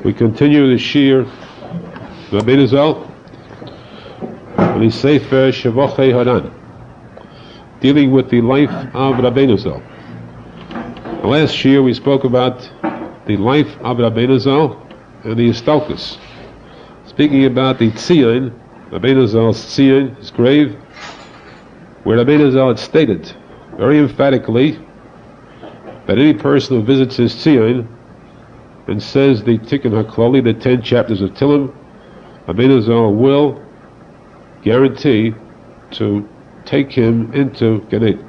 We continue the Shir Rabbi Arizal and the Sefer Shavochei HaRan, dealing with the life of Rabbi Arizal. Last year we spoke about the life of Rabbi Arizal and the Istalkus, speaking about the Tzion, Rabbi Arizal's Tzion, his grave, where Rabbi Arizal had stated very emphatically that any person who visits his Tzion and says the Tikkun HaKlali, the 10 chapters of Tillim, Rabbi Arizal will guarantee to take him into Gan Eden.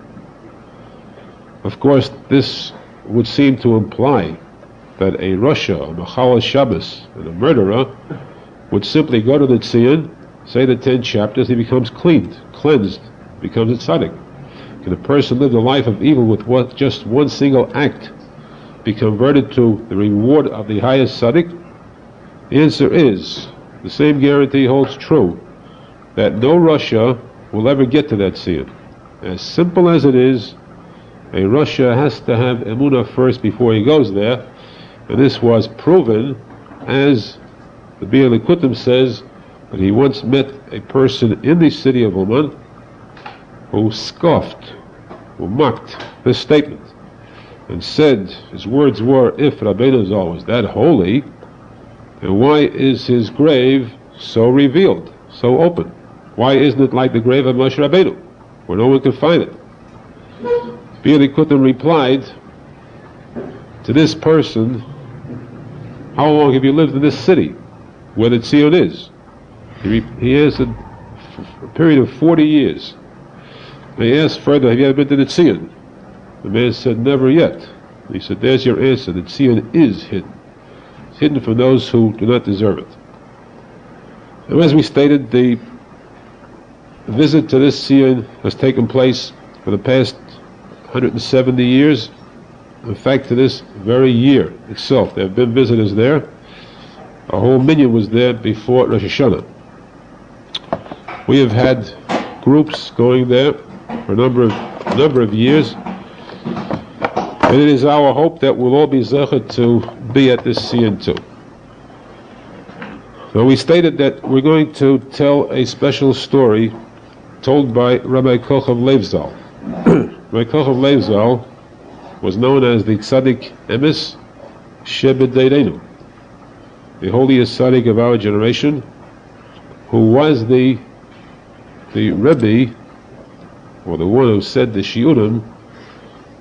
Of course, this would seem to imply that a Rasha, a Machal Shabbos, and a murderer would simply go to the Tzion, say the 10 chapters, he becomes cleansed, becomes a tzadik. Can a person live the life of evil with just one single act be converted to the reward of the highest tzadik? The answer is, the same guarantee holds true, that no Rasha will ever get to that Tzion. As simple as it is, a Rasha has to have emunah first before he goes there, and this was proven, as the Bir Likutim says, that he once met a person in the city of Uman who scoffed, who mocked this statement, and said, his words were, if Rabbi Arizal was that holy, then why is his grave so revealed, so open? Why isn't it like the grave of Moshe Rabbeinu, where no one can find it? Bir Likutim replied to this person, how long have you lived in this city, where the Tzion is? He answered, for a period of 40 years. They asked further, have you ever been to the Tzion? The man said, never yet. He said, there's your answer. The Tzion is hidden. It's hidden from those who do not deserve it. And as we stated, the visit to this Tzion has taken place for the past 170 years. In fact, to this very year itself, there have been visitors there. A whole minyan was there before Rosh Hashanah. We have had groups going there for a number of years, and it is our hope that we'll all be zecher to be at this Tzion too. So we stated that we're going to tell a special story told by Rabbi Kochav Lev Zal. Rabbi Kochav Lev Zal was known as the tzadik emes shebedeireinu, the holiest tzadik of our generation, who was the Rebbe, or the one who said the shiurim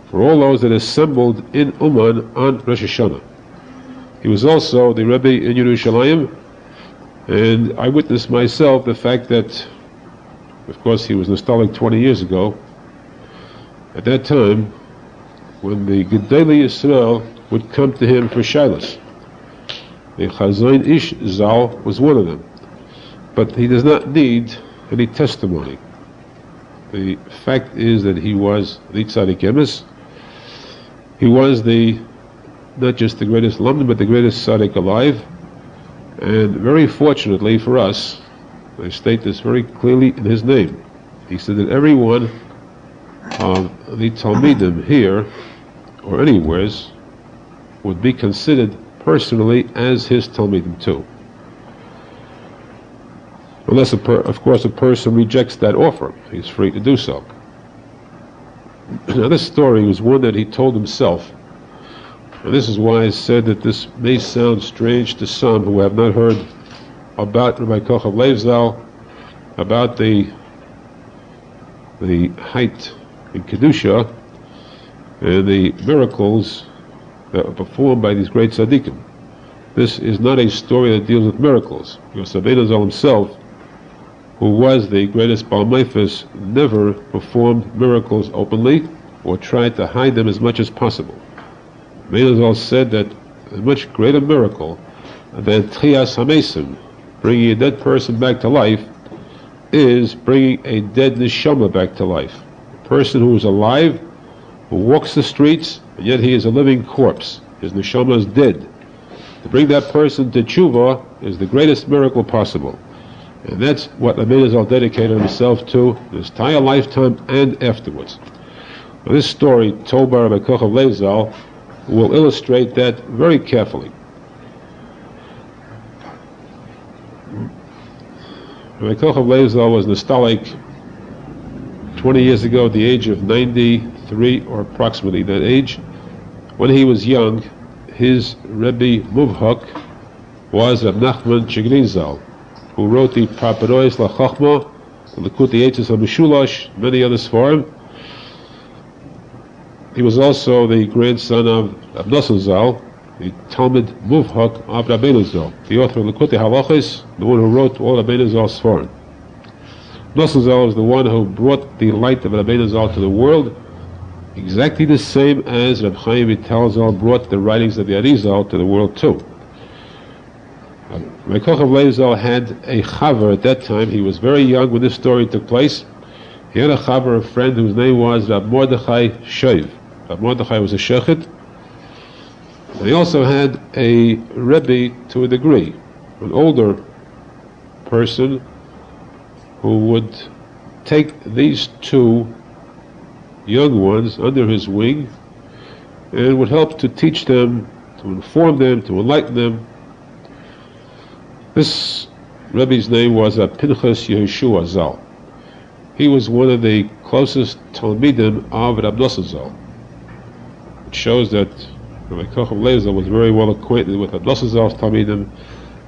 for all those that assembled in Uman on Rosh Hashanah. He was also the Rebbe in Yerushalmi, and I witnessed myself the fact that, of course, he was nostalgic 20 years ago. At that time, when the Gedolei Yisrael would come to him for Shilas, the Chazon Ish Zal was one of them. But he does not need any testimony. The fact is that he was the Tzadik Emes. He was not just the greatest Lamdan, but the greatest Tzadik alive. And very fortunately for us, I state this very clearly in his name, he said that every one of the Talmidim here, or anywheres, would be considered personally as his Talmidim too. Unless, of course, a person rejects that offer. He's free to do so. Now, this story was one that he told himself. And this is why I said that this may sound strange to some who have not heard about Rabbi Kochav Lev Zal, about the height in Kedusha and the miracles that were performed by these great tzaddikim. This is not a story that deals with miracles, because Rabbi Arizal himself, who was the greatest Baal Mephis, never performed miracles openly or tried to hide them as much as possible. Rabbi Arizal said that a much greater miracle than Tchias HaMesim, bringing a dead person back to life, is bringing a dead neshama back to life. A person who is alive, who walks the streets, and yet he is a living corpse. His neshama is dead. To bring that person to Teshuva is the greatest miracle possible. And that's what Rabbi Arizal dedicated himself to his entire lifetime and afterwards. Now, this story told by Rabbi Kochav Lev Zal will illustrate that very carefully. Rabbi Nachman was nostalgic 20 years ago at the age of 93 or approximately that age. When he was young, his Rebbe Muvhak was Rabbi Nachman Zal, who wrote the Paparois La Chachma, the Likutei Eitzos HaMishulash, many other Sfarim. He was also the grandson of R Nosson Zal, the Talmud Muvhak of Rabbeinu Zal, the author of Likutei Halachos, the one who wrote all Rabbeinu Zal's Sfarim. Nosson Zal is the one who brought the light of Rabbeinu Zal to the world, exactly the same as Reb Chaim Vital Zal brought the writings of the Arizal to the world too. Menachem Zal had a chaver at that time. He was very young when this story took place. He had a chaver, a friend whose name was Rab Mordechai Shoiv. Rab Mordechai was a shechet. And he also had a Rebbe to a degree, an older person who would take these two young ones under his wing and would help to teach them, to inform them, to enlighten them. This Rebbe's name was Pinchas Yehoshua Zal. He was one of the closest Talmidim of Rav Nosson Zal. It shows that Rabbi Nachman Zal was very well acquainted with Rav Nosson Zal's Talmidim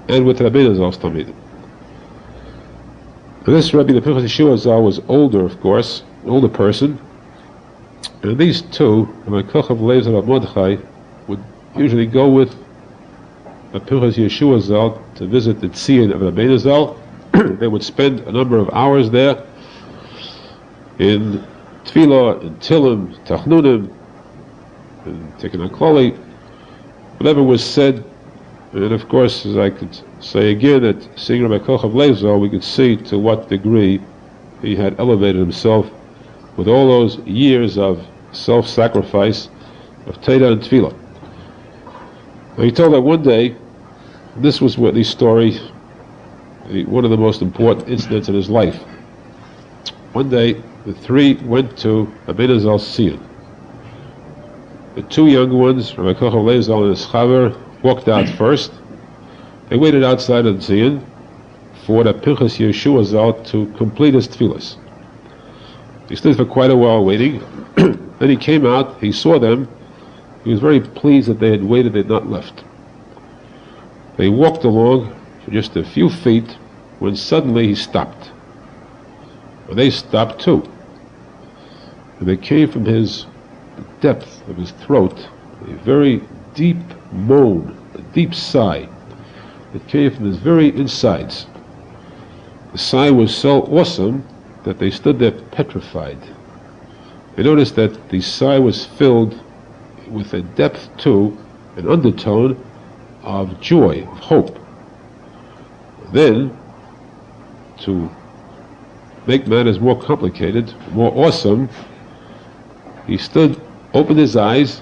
and with Rabbeinu Zal's Talmidim. This Rebbe, the Pinchas Yehoshua Zal, was older, of course, an older person. And these two, Rabbi Nachman Zal and Rabbi Mordechai, would usually go with Pinchas Yehoshua Zal to visit the Tzion of Rabbeinu Zal. They would spend a number of hours there in Tefillah, in Tilim, Tachnunim, and Tikuney Zohar, whatever was said. And of course, as I could say again, that seeing Rabbi Nachman Zal, we could see to what degree he had elevated himself with all those years of self-sacrifice, of Teda and Tefillah. Now, he told that one day, this was what the story, one of the most important incidents in his life. One day, the three went to Rabbeinu Zal's Tzion. The two young ones, Rabbi Nachman Zal and his chaver, walked out first. They waited outside of the Tzion for the Pinchas Yehoshua Zal to complete his tefillas. He stood for quite a while waiting. Then he came out, he saw them. He was very pleased that they had waited, they had not left. They walked along for just a few feet when suddenly he stopped. And they stopped too. And there came from the depth of his throat a very deep moan, a deep sigh that came from his very insides. The sigh was so awesome that they stood there petrified. They noticed that the sigh was filled with a depth too, an undertone of joy, of hope. Then, to make matters more complicated, more awesome, he stood, opened his eyes,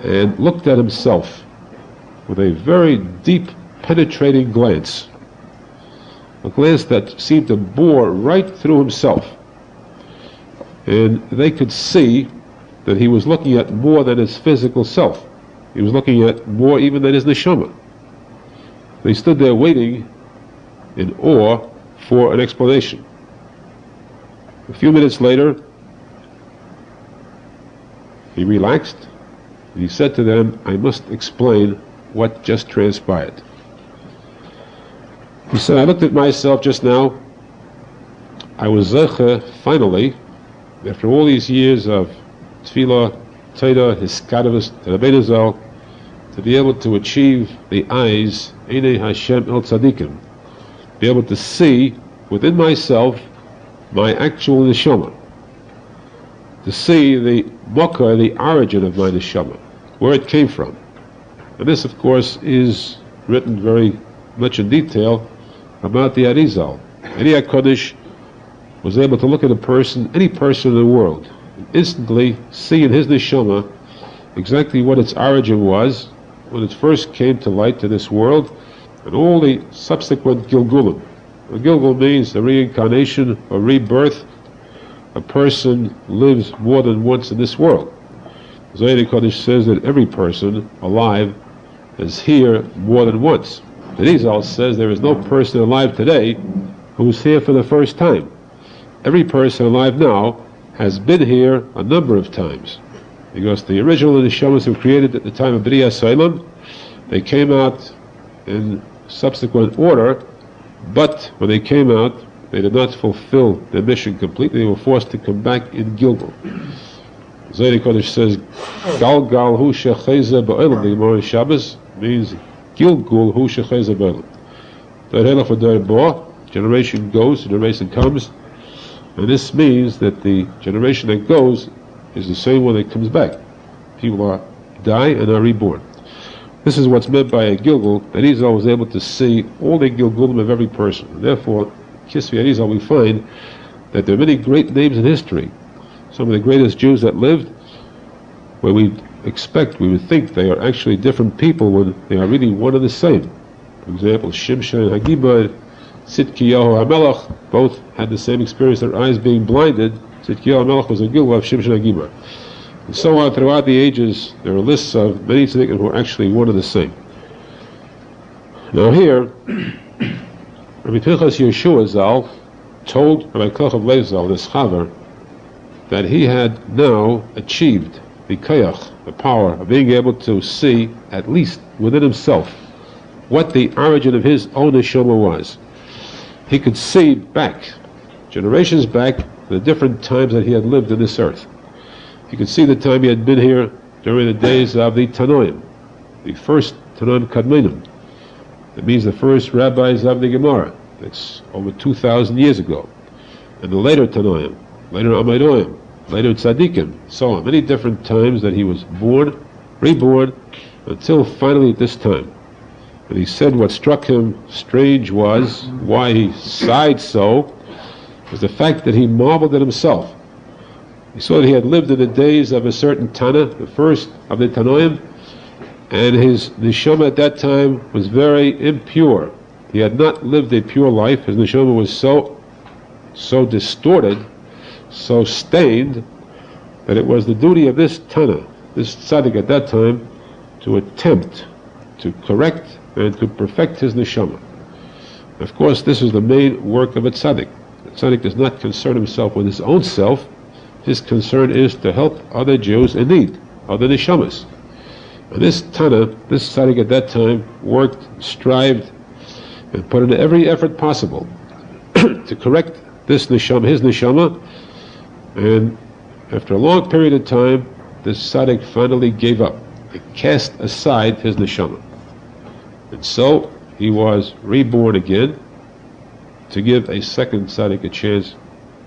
and looked at himself with a very deep, penetrating glance. A glance that seemed to bore right through himself. And they could see that he was looking at more than his physical self. He was looking at more even than his neshama. They stood there waiting in awe for an explanation. A few minutes later, he relaxed, and he said to them, I must explain what just transpired. He said, I looked at myself just now. I was zeche, finally, after all these years of tefillah, teda, hiskadavus, Rabbeinu Zal, to be able to achieve the eyes, Einei Hashem el tzadikim, be able to see within myself my actual neshama, to see the mokar, the origin of my neshama, where it came from. And this, of course, is written very much in detail about the Arizal. Any HaKadosh was able to look at a person, any person in the world, and instantly see in his neshama exactly what its origin was when it first came to light to this world, and all the subsequent Gilgulim. A Gilgul means the reincarnation or rebirth. A person lives more than once in this world. Zohar Kodesh says that every person alive is here more than once. The Arizal says there is no person alive today who's here for the first time. Every person alive now has been here a number of times, because the original neshamas were created at the time of B'riyas Olam. They came out in subsequent order, but when they came out, they did not fulfill their mission completely. They were forced to come back in Gilgal. Zaydi Kodesh says, Gal Gal Hu Shecheza Ba'elam. The Gemara in Shabbos means Gilgul Hu Shecheza Ba'elam. Generation goes, generation comes, and this means that the generation that goes is the same one that comes back. People die and are reborn. This is what's meant by a Gilgul, that Arizal was able to see all the Gilgulim of every person. And therefore, Kisvi Arizal, we find that there are many great names in history. Some of the greatest Jews that lived, where we would think they are actually different people when they are really one and the same. For example, Shimshon and Hagibah, Tzidkiyahu HaMelech, both had the same experience, their eyes being blinded. Tzidkiyahu HaMelech was a Gilgul of Shimshon and Hagibah. And so on throughout the ages, there are lists of many tzaddikim who are actually one and the same. Now here, Rabbi Pinchas Yeshua Zal told Rabbi Koch of Lev Zal, this chaver, that he had now achieved the koyach, the power of being able to see, at least within himself, what the origin of his own neshama was. He could see back, generations back, the different times that he had lived in this earth. He could see the time he had been here during the days of the Tanoim, the first Tanoim Kadmonim. That means the first rabbis of the Gemara. That's over 2,000 years ago. And the later Tanoim, later Amadoim, later Tzadikim, so on. Many different times that he was born, reborn, until finally at this time. And he said what struck him strange was, why he sighed so, was the fact that he marveled at himself. He saw that he had lived in the days of a certain Tana, the first of the Tanoim, and his neshama at that time was very impure. He had not lived a pure life. His neshama was so distorted, so stained, that it was the duty of this Tana, this tzadik at that time, to attempt to correct and to perfect his neshama. Of course, this is the main work of a tzadik. The tzadik does not concern himself with his own self. His concern is to help other Jews in need, other neshamas. And this Tana, this tzaddik at that time, worked, strived, and put in every effort possible to correct this neshama, his neshama. And after a long period of time, this tzaddik finally gave up. He cast aside his neshama. And so he was reborn again to give a second tzaddik a chance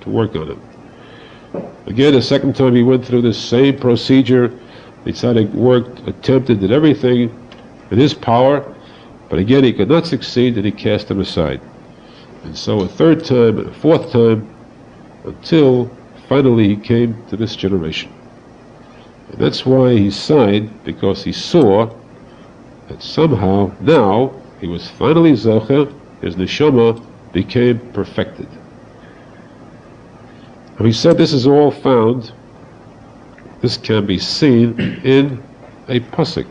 to work on him. Again, a second time he went through this same procedure. The tzaddik worked, attempted, did everything in his power, but again he could not succeed, and he cast him aside. And so a third time and a fourth time, until finally he came to this generation. And that's why he sighed, because he saw that somehow now he was finally zocher, his neshama became perfected. And he said this is all found, this can be seen in a posek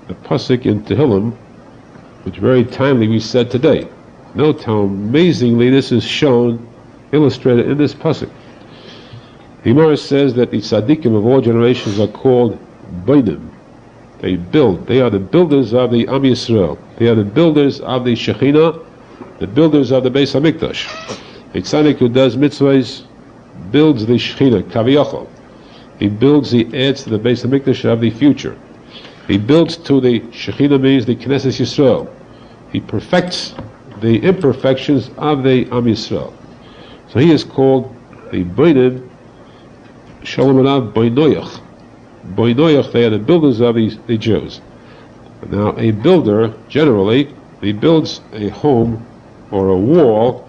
in Tehillim, which very timely we said today. Note how amazingly this is shown, illustrated in this posek. The Gemara says that the tzaddikim of all generations are called bainim. They build. They are the builders of the Am Yisrael. They are the builders of the Shekhinah, the builders of the Beis HaMikdash. A tzaddik who does mitzvahs builds the Shekhinah, Kaviyachol. He builds, he adds to the Beis HaMikdash of the future. He builds to the Shekhinah, means the Knesset Yisrael. He perfects the imperfections of the Am Yisrael. So he is called the Bainim, Shalom Alav Bainoyach. Bainoyach, they are the builders of the Jews. Now, a builder, generally, he builds a home or a wall.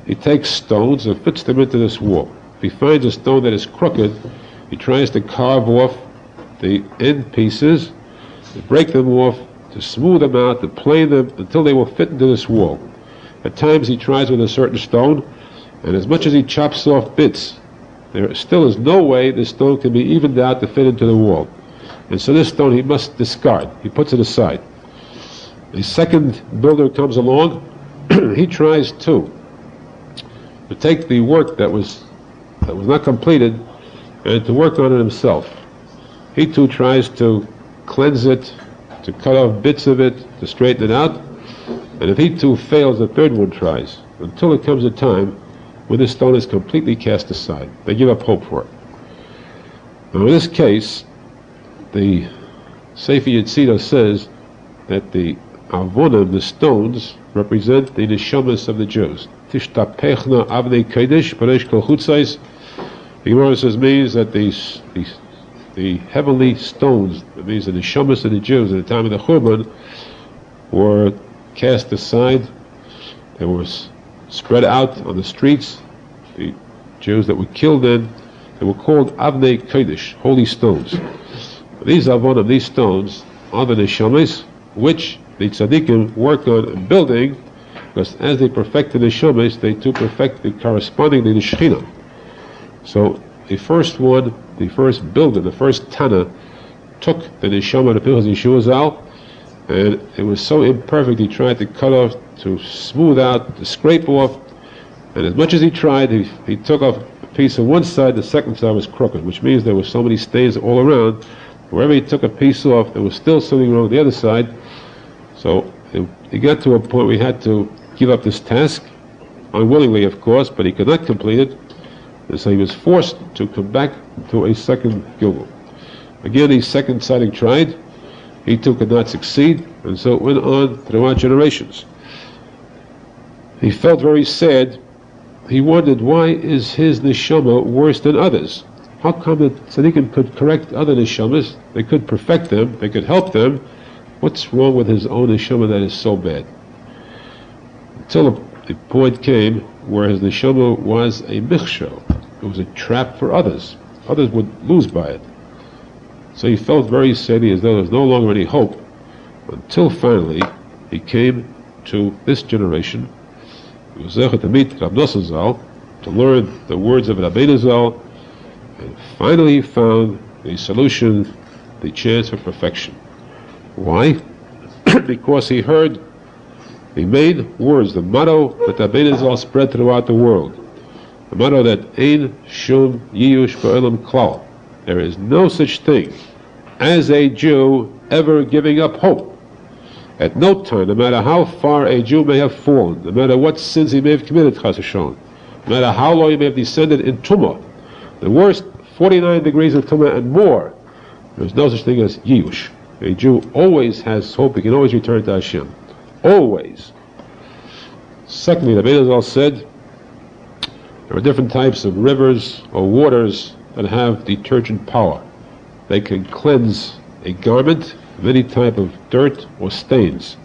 He takes stones and fits them into this wall. If he finds a stone that is crooked, he tries to carve off the end pieces, to break them off, to smooth them out, to plane them until they will fit into this wall. At times he tries with a certain stone, and as much as he chops off bits, there still is no way this stone can be evened out to fit into the wall. And so this stone he must discard. He puts it aside. A second builder comes along. He tries too. to take the work that was not completed and to work on it himself. He too tries to cleanse it, to cut off bits of it, to straighten it out, and if he too fails, the third one tries, until it comes a time when the stone is completely cast aside. They give up hope for it. Now in this case, the Sefer Yetzirah says that the avonim, the stones, represent the neshamas of the Jews. Tishtapechna avnei kodesh paresh kol chutzais. The Gemara says means that the heavenly stones, that means the neshamas of the Jews at the time of the Churban, were cast aside. They were spread out on the streets. The Jews that were killed then, they were called avnei kodesh, holy stones. These avonim, these stones, are the neshamas which the tzadikim work on building, because as they perfect the neshamas, they too perfect the correspondingly the Shekhinah. So the first one, the first builder, the first Tana, took the neshama of Pinchas Yeshua Zal, and it was so imperfect he tried to cut off, to smooth out, to scrape off, and as much as he tried, he took off a piece of one side, the second side was crooked, which means there were so many stains all around. Wherever he took a piece off, there was still something wrong with the other side. So he got to a point where he had to give up this task, unwillingly of course, but he could not complete it, and so he was forced to come back to a second Gilgul. Again, he second siding tried, he too could not succeed, and so it went on throughout generations. He felt very sad. He wondered, why is his neshama worse than others? How come that tzaddikim could correct other neshamas, they could perfect them, they could help them? What's wrong with his own neshama that is so bad? Until the point came where his neshama was a michshel. It was a trap for others. Others would lose by it. So he felt very sadly as though there was no longer any hope, until finally he came to this generation. He was zecher to meet Rav Nosson Zal, to learn the words of Rabbi Zal, and finally he found the solution, the chance for perfection. Why? Because he heard the main words, the motto that Rabbi Zal spread throughout the world. The motto that Ein Shum Yiyush Ba'olam Klal. There is no such thing as a Jew ever giving up hope. At no time, no matter how far a Jew may have fallen, no matter what sins he may have committed, Chas v'shalom, no matter how long he may have descended in Tumah, the worst 49 degrees of Tumah and more, there is no such thing as Yiyush. A Jew always has hope. He can always return to Hashem. Always. Secondly, the Arizal said there are different types of rivers or waters that have detergent power. They can cleanse a garment of any type of dirt or stains.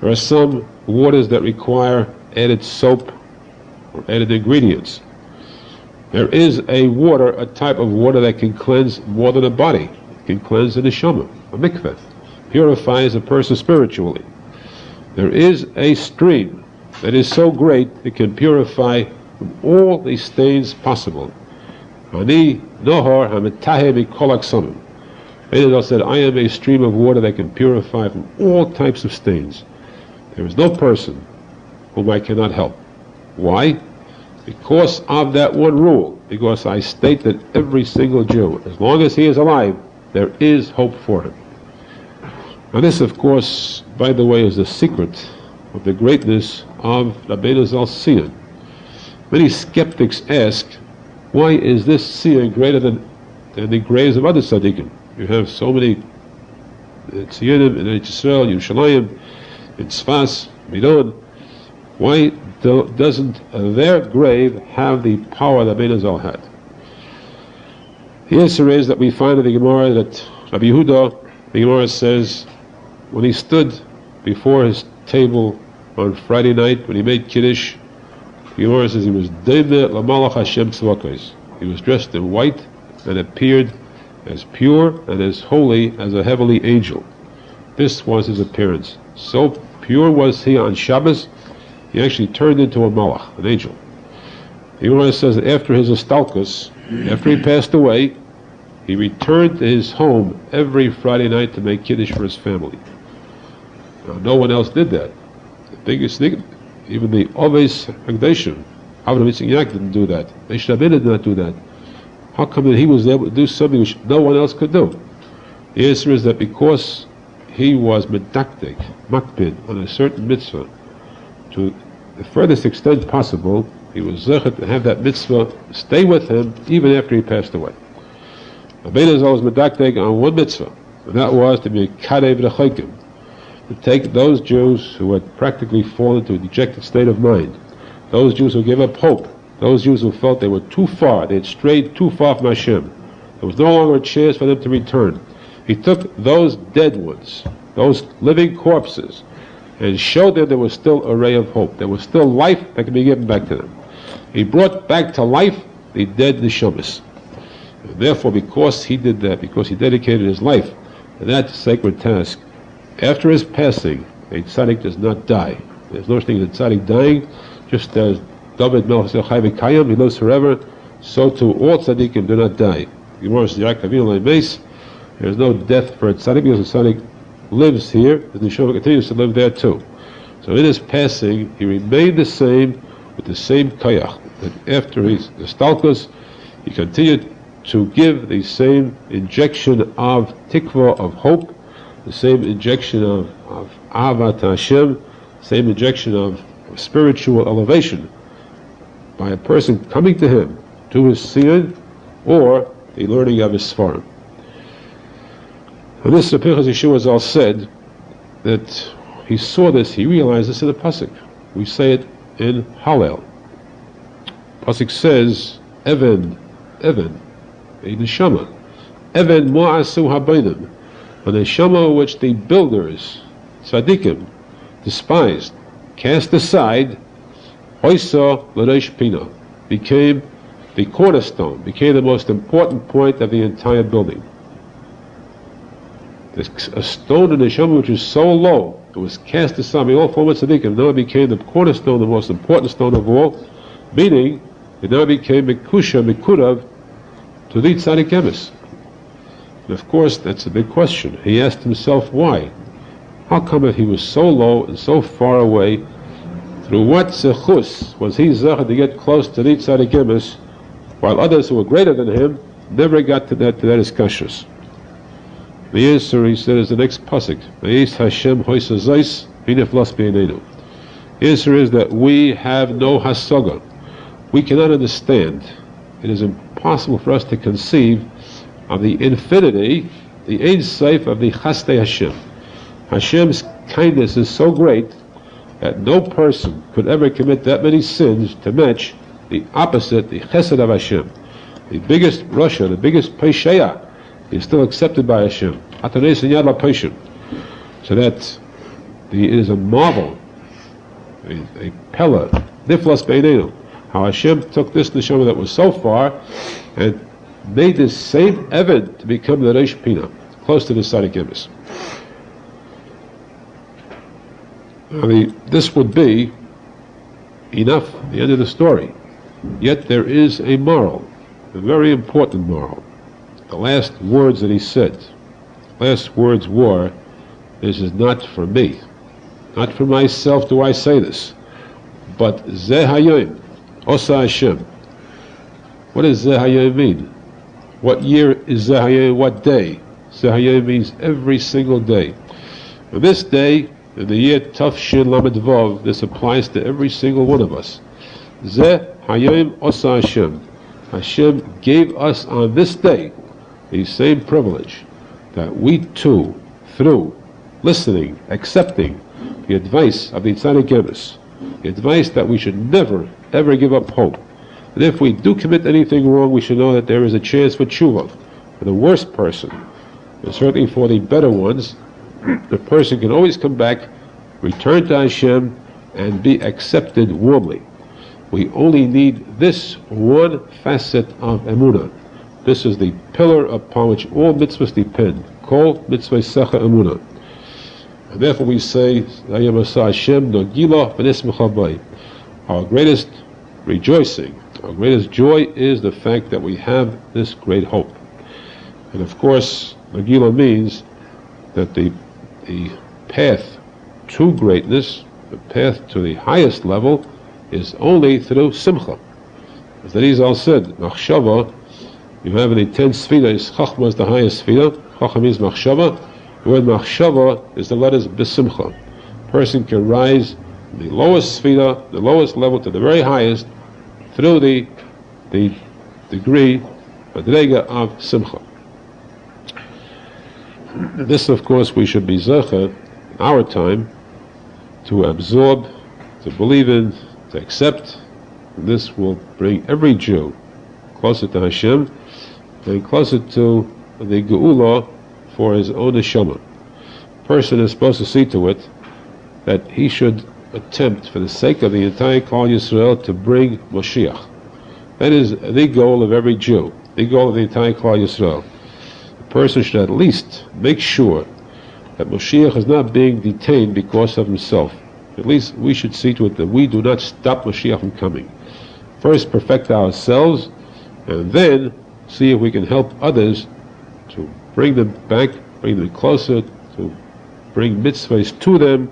There are some waters that require added soap or added ingredients. There is a type of water that can cleanse more than a body. It can cleanse the neshama, a mikveh, purifies a person spiritually. There is a stream that is so great it can purify from all the stains possible. Ani nohar hametahe mikol aksamim. Arizal said, I am a stream of water that can purify from all types of stains. There is no person whom I cannot help. Why? Because of that one rule. Because I state that every single Jew, as long as he is alive, there is hope for him. Now this, of course, by the way, is the secret of the greatness of Rabbeinu Zal's Siyun. Many skeptics ask, why is this Siyun greater than the graves of other tzaddikim? You have so many Tziyunim in Yisrael, Yerushalmi, in Tzfas, Midon. Why doesn't their grave have the power that Rabbeinu Zal had? The answer is that we find in the Gemara that Rabbi Yehuda, the Gemara says, when he stood before his table on Friday night, when he made Kiddush, the Gemara says he was Deimeh Lamalach Hashem Tzvakos. He was dressed in white and appeared as pure and as holy as a heavenly angel. This was his appearance. So pure was he on Shabbos, he actually turned into a malach, an angel. The Gemara says that after his istalkus, after he passed away, he returned to his home every Friday night to make Kiddush for his family. Now, no one else did that. The biggest thing, even the Oves Hagdashim, Avraham didn't do that. Moshe Rabbeinu did not do that. How come that he was able to do something which no one else could do? The answer is that because he was medakdek, makpid, on a certain mitzvah, to the furthest extent possible, he was zeichet to have that mitzvah stay with him even after he passed away. Rabbi Arizal was medakdek on one mitzvah, and that was to be a karev rechokim, to take those Jews who had practically fallen into a dejected state of mind, those Jews who gave up hope, those Jews who felt they were too far, they had strayed too far from Hashem. There was no longer a chance for them to return. He took those dead ones, those living corpses, and showed them there was still a ray of hope. There was still life that could be given back to them. He brought back to life the dead neshamas. And therefore, because he did that, because he dedicated his life to that sacred task, after his passing, a tzadik does not die. There's no such thing as a tzadik dying, just as David Melech Chai V'Kayim, he lives forever, so too all tzaddikim do not die. There's no death for a tzaddik because the tzaddik lives here, and the neshama continues to live there too. So in his passing, he remained the same, with the same kayach. That after his stalkus, he continued to give the same injection of tikva, of hope, the same injection of ahavat Hashem, same injection of spiritual elevation by a person coming to him, to his siyun, or the learning of his svarim. And this Sichos Yeshua said that he saw this, he realized this in the posek. We say it in Hallel. Posek says, Even, a neshama. Even ma'asu habayim. A neshama which the builders, tzadikim, despised, cast aside, Oisa l'reish pina, became the cornerstone, became the most important point of the entire building. A stone in the neshama which was so low, it was cast aside by all former tzaddikim. Now it became the cornerstone, the most important stone of all, meaning it now became mekusha, mikurav, to the tzaddik emes. And of course, that's a big question. He asked himself why. How come if he was so low and so far away, through what Sichos was he zachar to get close to the tzaddik emes, while others who were greater than him never got to that discussions? The answer, he said, is the next posek. The answer is that we have no hasaga. We cannot understand. It is impossible for us to conceive of the infinity, the ein sof of the chasdei Hashem. Hashem's kindness is so great that no person could ever commit that many sins to match the opposite, the chesed of Hashem. The biggest rasha, the biggest pesheya, is still accepted by Hashem. So that it is a marvel, a pella, niflas beinenu, how Hashem took this neshama that was so far and made this same Evan to become the Reish Pina, close to the tzaddik emes. This would be enough, the end of the story. Yet there is a moral, a very important moral. The last words that he said, last words were, this is not for me, not for myself do I say this, but Zeh Hayom, Osa Hashem. What does Zeh Hayom mean? What year is Zeh Hayom? What day? Zeh Hayom means every single day. On this day, in the year Tafshin Lamed Vav, this applies to every single one of us. Zeh Hayom Osa Hashem. Hashem gave us on this day the same privilege that we too, through listening, accepting the advice of the tzaddik emes, the advice that we should never, ever give up hope. And if we do commit anything wrong, we should know that there is a chance for tshuva. For the worst person, and certainly for the better ones, the person can always come back, return to Hashem, and be accepted warmly. We only need this one facet of emunah. This is the pillar upon which all mitzvahs depend. Kol mitzvah secha emunah. And therefore we say, Hashem nogila v'nismecha bay. Our greatest rejoicing, our greatest joy is the fact that we have this great hope. And of course, nogila means that the path to greatness, the path to the highest level, is only through simcha. As the Arizal said, machshava, you have in the 10 sfiras, chachma is the highest sfira, chachma means machshava. The word machshava is the letters besimcha. A person can rise from the lowest sfira, the lowest level, to the very highest through the degree, madrega of simcha. This, of course, we should be zecher in our time to absorb, to believe in, to accept. This will bring every Jew closer to Hashem and closer to the Geula for his own neshama. A person is supposed to see to it that he should attempt, for the sake of the entire Klal Yisrael, to bring Moshiach. That is the goal of every Jew, the goal of the entire Klal Yisrael. A person should at least make sure that Moshiach is not being detained because of himself. At least we should see to it that we do not stop Moshiach from coming. First perfect ourselves, and then see if we can help others to bring them back, bring them closer, to bring mitzvahs to them,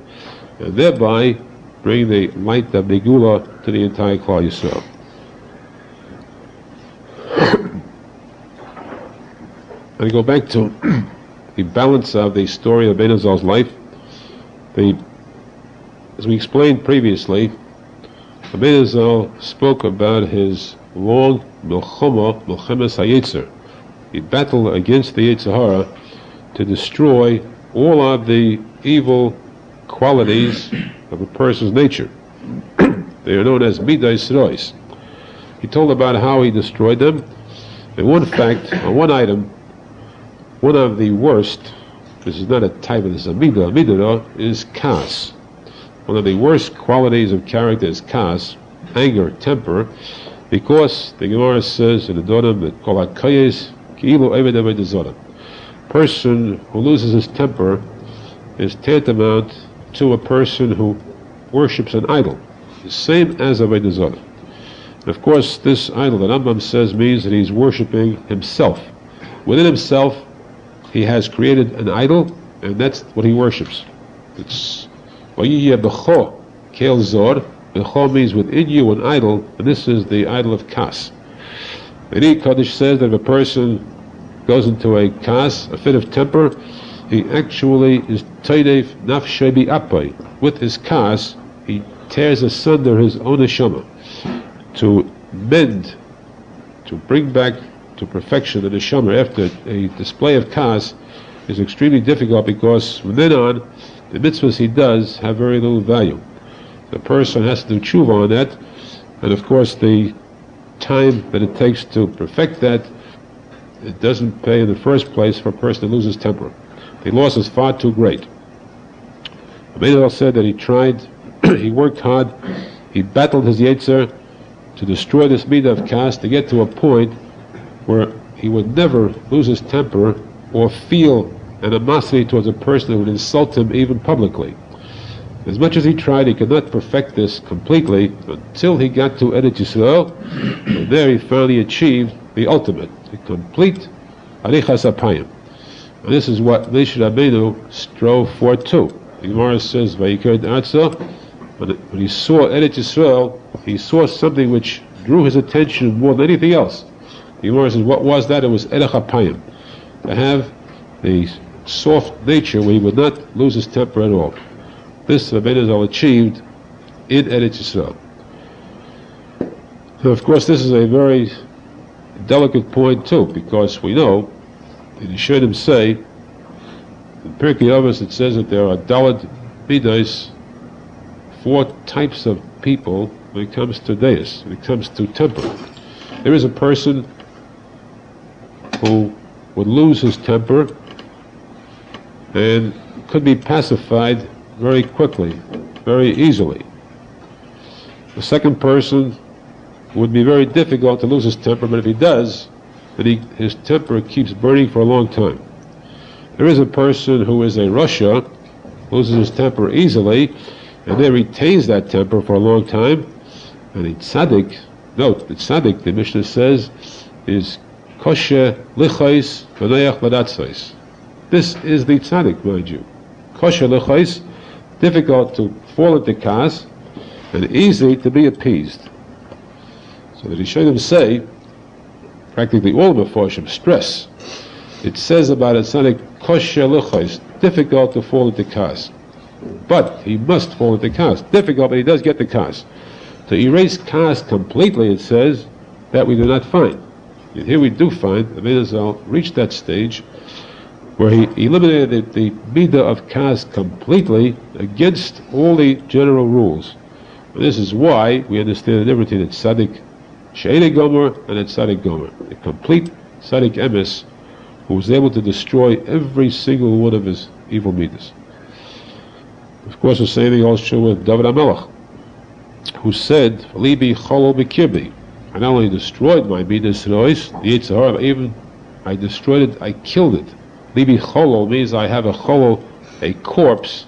and thereby bring the light of Megula to the entire Klal Yisrael. I go back to the balance of the story of Arizal's life. As we explained previously, Arizal spoke about his long milchemes hayetzer. He battled against the Yetzer Hara to destroy all of the evil qualities of a person's nature. They are known as midas rois. He told about how he destroyed them. And one fact, on one item, one of the worst, this is not a type of this, a midah is kas. One of the worst qualities of character is kas, anger, temper, because the Gemara says in the Dorim that kol hakayes ki'ilu eved avodah zarah. Person who loses his temper is tantamount to a person who worships an idol, the same as avodah zarah. And of course, this idol that Rambam says means that he's worshipping himself. Within himself, he has created an idol, and that's what he worships. It's becho kel zor. Becho means within you an idol, and this is the idol of kas. And Kaddish says that if a person goes into a kas, a fit of temper, he actually is taidef nafshei bi'apay. With his kas, he tears asunder his own neshama. To mend, to bring back to perfection the neshama after a display of kas is extremely difficult, because from then on, the mitzvahs he does have very little value. The person has to do tshuva on that, and of course the time that it takes to perfect that, it doesn't pay in the first place for a person to lose his temper. The loss is far too great. Arizal said that he tried, he worked hard, he battled his yetzer to destroy this midah of kas, to get to a point where he would never lose his temper or feel animosity towards a person who would insult him even publicly. As much as he tried, he could not perfect this completely until he got to Eretz Yisrael, and there he finally achieved the ultimate, the complete arichas apayim. And this is what Moshe Rabbeinu strove for too. The Gemara says, "Vayikar Arza." When he saw Eretz Yisrael, he saw something which drew his attention more than anything else. The Gemara says, what was that? It was erech hapayim, to have the soft nature where he would not lose his temper at all. This Rabbi Arizal achieved in Eretz Yisrael. Now, of course, this is a very delicate point too, because we know, the Rishonim say, in Pirkei Avos it says that there are daled midos, 4 types of people when it comes to deis, when it comes to temper. There is a person who would lose his temper and could be pacified very quickly, very easily. The second person would be very difficult to lose his temper, but if he does, then his temper keeps burning for a long time. There is a person who is a rasha, loses his temper easily, and then retains that temper for a long time. And a tzadik, note, the tzadik, the Mishnah says, is kosher lichais v'neach l'datzais. This is the tzadik, mind you. Kosher lichais, difficult to fall into kas, and easy to be appeased. So the Rishonim say, practically all the Mefarshim stress, it says about a tzadik, kosher luchos, difficult to fall into kas. But he must fall into kas. Difficult, but he does get the kas. To erase kas completely, it says, that we do not find. And here we do find that Arizal reached that stage where he eliminated the midah of kas completely against all the general rules. And this is why we understand the difference between a tzadik she'ene gomer and a tzadik gomer. A complete tzadik emes who was able to destroy every single one of his evil midas. Of course, the same thing also true with David HaMelech, who said, "Libi cholol b'kirbi." I not only destroyed my midas rois, the Yetzer Hara, even I destroyed it, I killed it. Libi cholol means I have a cholol, a corpse.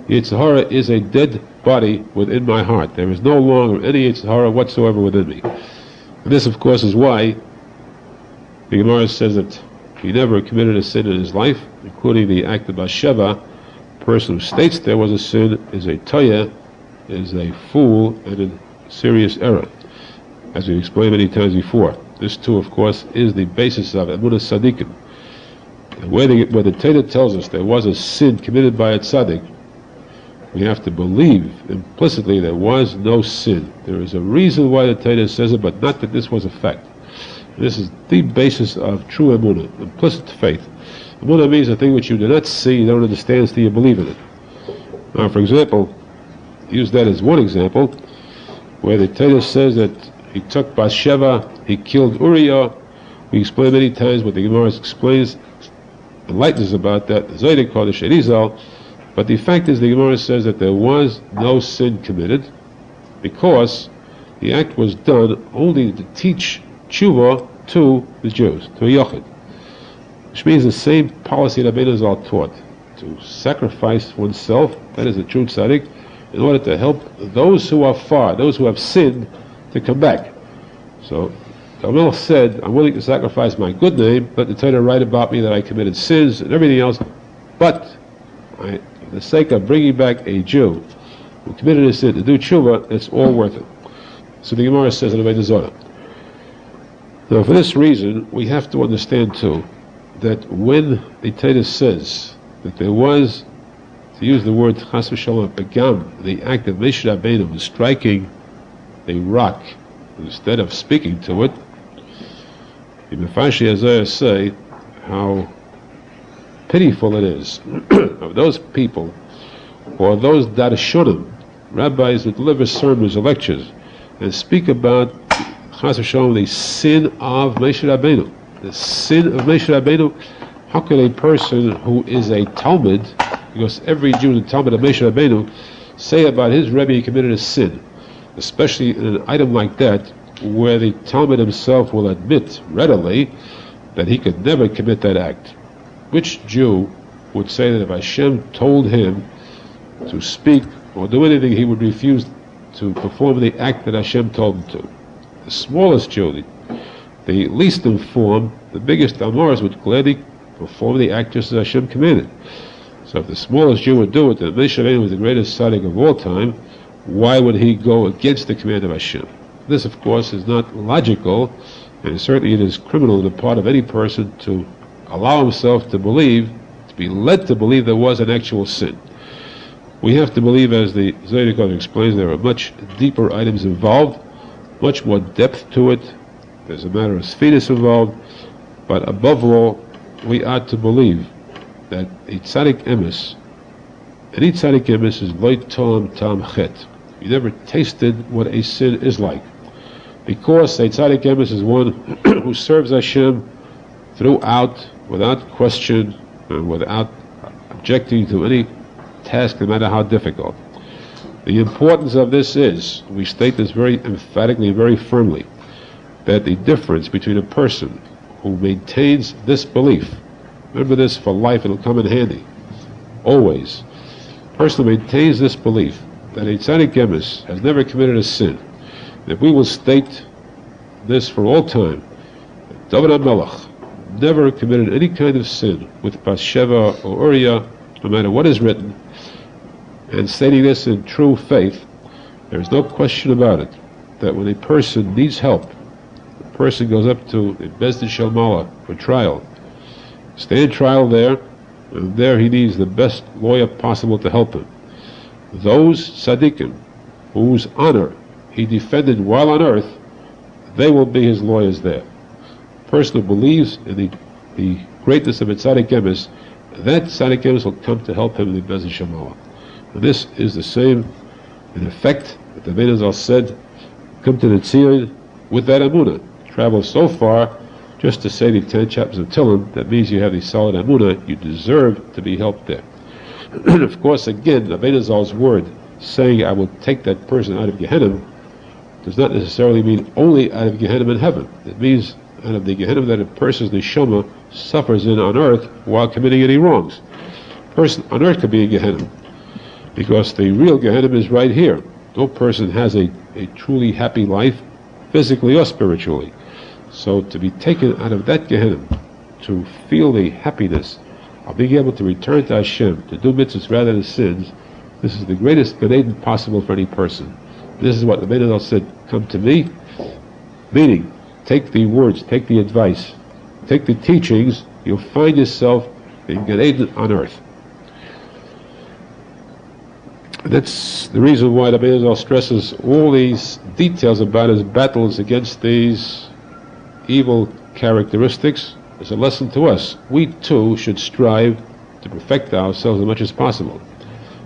Yetzer Hara is a dead body within my heart. There is no longer any Yetzer Hara whatsoever within me. And this, of course, is why the Gemara says that he never committed a sin in his life, including the act of Basheva. A person who states there was a sin is a toya, is a fool, and in serious error, as we explained many times before. This too, of course, is the basis of Emunah Tzadikim. Where the Torah tells us there was a sin committed by a tzaddik, we have to believe implicitly there was no sin. There is a reason why the Torah says it, but not that this was a fact. This is the basis of true Emunah, implicit faith. Emunah means a thing which you do not see, you don't understand, so you believe in it. Now, for example, use that as one example, where the Torah says that he took Bathsheba, he killed Uriah. We explain many times what the Gemara explains, enlightens us about that, Zaydik Kodesh Arizal. But the fact is, the Gemara says that there was no sin committed, because the act was done only to teach Teshuva to the Jews, to a Yochid. Which means the same policy that Arizal taught, to sacrifice oneself, that is a true tzadik, in order to help those who are far, those who have sinned, to come back. So, Gamel said, I'm willing to sacrifice my good name, let the Torah write about me that I committed sins and everything else, but for the sake of bringing back a Jew who committed a sin to do tshuva, it's all worth it. So the Gemara says in the Zohar. Now, for this reason, we have to understand too that when the Torah says that there was, to use the word chas v'shalom, pegam, the act of Moshe Rabbeinu was striking a rock instead of speaking to it, the Mefashi Isaiah say how pitiful it is of those people, or those darshunim, rabbis who deliver sermons or lectures and speak about chas v'shalom, the sin of Moshe Rabbeinu. The sin of Moshe Rabbeinu. How can a person who is a Talmud, because every Jew in the Talmud of Moshe Rabbeinu, say about his Rebbe he committed a sin, especially in an item like that, where the Talmud himself will admit readily that he could never commit that act? Which Jew would say that if Hashem told him to speak or do anything, he would refuse to perform the act that Hashem told him to? The smallest Jew, the least informed, the biggest Amoris would gladly perform the act just as Hashem commanded. So if the smallest Jew would do it, then Moshe Rabbeinu was the greatest tzaddik of all time, why would he go against the command of Hashem? This, of course, is not logical, and certainly it is criminal on the part of any person to allow himself to believe, to be led to believe there was an actual sin. We have to believe, as the Zohar explains, there are much deeper items involved, much more depth to it. There's a matter of sphenis involved, but above all, we ought to believe that a tzaddik emes, any tzaddik emes is loy tom tam chet. You never tasted what a sin is like, because a tzaddik emes is one who serves Hashem throughout, without question, and without objecting to any task, no matter how difficult. The importance of this is, we state this very emphatically and very firmly, that the difference between a person who maintains this belief, remember this for life, it'll come in handy, always. A person who maintains this belief that a tzaddik emes has never committed a sin. And if we will state this for all time, David HaMelech never committed any kind of sin with Bathsheba or Uriah, no matter what is written, and stating this in true faith, There is no question about it that when a person needs help, a person goes up to a Bezdin Shalmala for trial, stand trial there, and there he needs the best lawyer possible to help him. Those tzaddikim whose honor he defended while on earth, they will be his lawyers there. A person who believes in the greatness of a tzaddik emes, that tzaddik emes will come to help him in the Bezdin Shalmala. And this is the same, in effect, that the Arizal said, come to the Tzion with that Amunah. Travel so far just to say the 10 chapters of Tehillim, that means you have the solid Amunah, you deserve to be helped there. And of course, again, the Arizal's word, saying I will take that person out of Gehenna, does not necessarily mean only out of Gehenna in heaven. It means out of the Gehenna that a person's neshama suffers in on earth while committing any wrongs. A person on earth could be in Gehenna, because the real Gehenna is right here. No person has a truly happy life, physically or spiritually. So to be taken out of that Gehenna, to feel the happiness of being able to return to Hashem, to do mitzvahs rather than sins, this is the greatest Gan Eden possible for any person. This is what the Arizal said, come to me, meaning, take the words, take the advice, take the teachings, you'll find yourself in Gan Eden on earth. That's the reason why the Arizal stresses all these details about his battles against these evil characteristics. As a lesson to us, we too should strive to perfect ourselves as much as possible,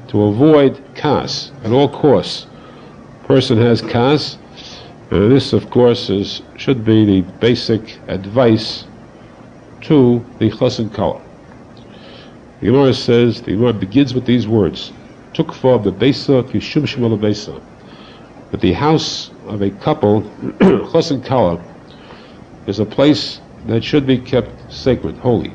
to avoid kas at all costs. A person has kas, and this of course should be the basic advice to the chassan kala. The Gemara says, the Gemara begins with these words, Tukfa b'beisa kishum shemala beisa, that the house of a couple, chassan kala, is a place that should be kept sacred, holy.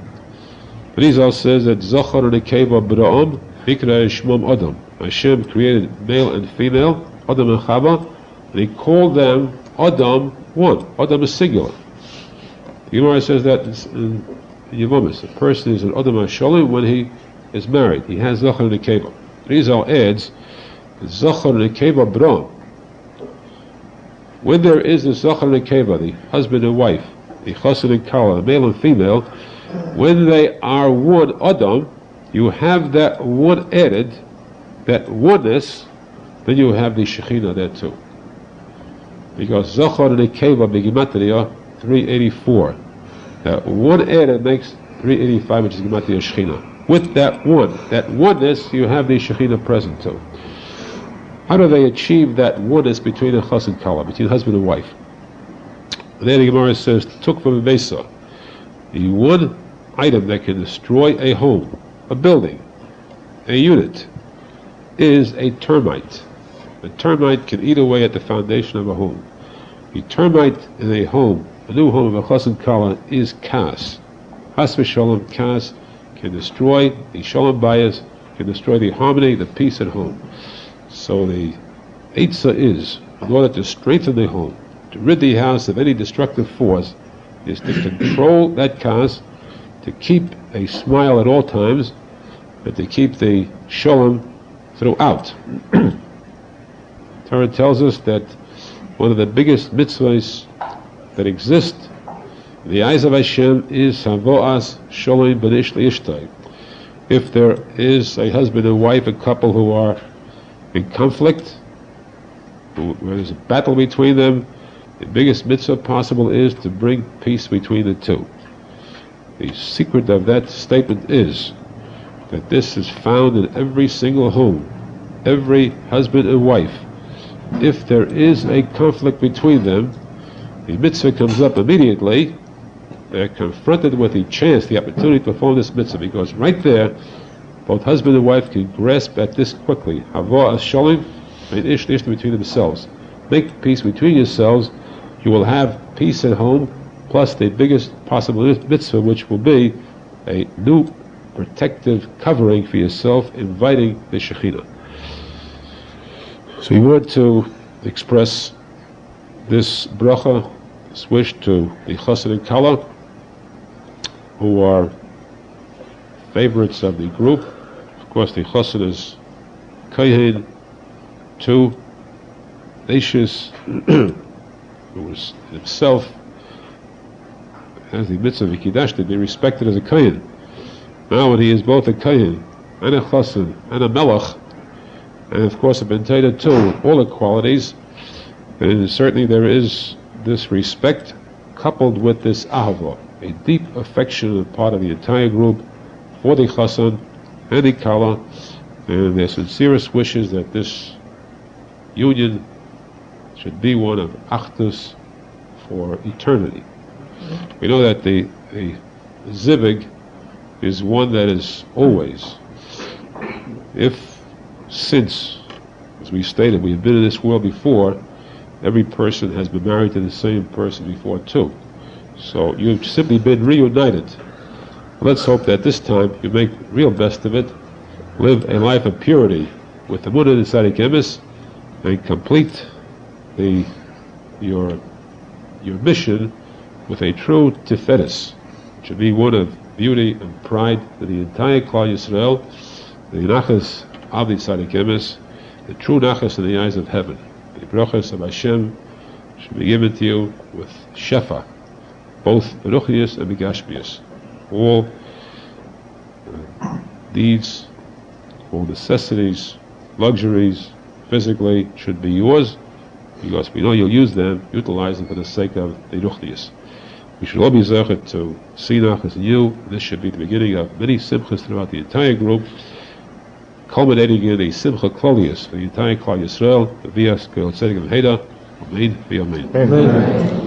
Arizal says that Zohar and Nekeva B'ra'am Mikra Shmom Adam. Hashem created male and female, Adam and Chava, and he called them Adam one. Adam is singular. The Gemara says that in Yevomis, a person is an Adam HaSholim when he is married. He has Zohar and Nekeva. Arizal adds, Zohar and Nekeva B'ra'am. When there is a Zohar and Nekeva, the husband and wife, the chassan and kala, male and female, when they are one Adam, you have that one added, that oneness, then you have the Shekhinah there too. Because Zohar and Nekeva Begimatria 384. That one added makes 385, which is Gematria Shekhinah. With that oneness, you have the Shekhinah present too. How do they achieve that oneness between a chassan and kala, between husband and wife? There the Gemara says, took from a Mesa, the one item that can destroy a home, a building, a unit, is a termite. A termite can eat away at the foundation of a home. The termite in a home, a new home of a chassan kala, is kas. Has v'shalom, kas can destroy the shalom bayis, can destroy the harmony, the peace at home. So the eitzah is, in order to strengthen the home, to rid the house of any destructive force, is to control that kas, to keep a smile at all times, and to keep the shalom throughout. Torah tells us that one of the biggest mitzvahs that exist in the eyes of Hashem is Havoas Shalom B'nish L'Ishtai. If there is a husband and wife, a couple who are in conflict, where there's a battle between them, the biggest mitzvah possible is to bring peace between the two. The secret of that statement is that this is found in every single home, every husband and wife. If there is a conflict between them, the mitzvah comes up immediately. They're confronted with the chance, the opportunity to perform this mitzvah, because right there, both husband and wife can grasp at this quickly. Hava Shalom and Ish between themselves. Make peace between yourselves. You will have peace at home, plus the biggest possible mitzvah, which will be a new protective covering for yourself, inviting the Shekhinah. So you want to express this bracha, this wish to the chassan and kala, who are favorites of the group. Of course, the chassan is kohen 2, Ignatius, who was himself has the mitzvah of Kiddush to be respected as a kohen. Now when he is both a kohen and a chassid and a melech, and of course a ben Torah too, all the qualities, and certainly there is this respect coupled with this ahava, a deep affection on the part of the entire group for the chassid and the kala, and their sincerest wishes that this union should be one of achdus for eternity. We know that the zivig is one that is always, since, as we stated, we have been in this world before, every person has been married to the same person before too. So you've simply been reunited. Let's hope that this time you make real best of it, live a life of purity with the Munah and Tzadik Emes, and complete your mission with a true tiferes, which should be one of beauty and pride to the entire Klal Yisrael, the nachas of the Tzadik Emes, the true nachas in the eyes of heaven. The brachas of Hashem should be given to you with shefa, both beruchnius and begashmius. All needs, all necessities, luxuries, physically, should be yours, because we know you'll use them, utilize them for the sake of the ruchnius. We should all be zeichet to see nachas in you. This should be the beginning of many simchas throughout the entire group, culminating in a simcha klolius for the entire Klal Yisrael, the vias kol tzedek v'heda, amen v'amen.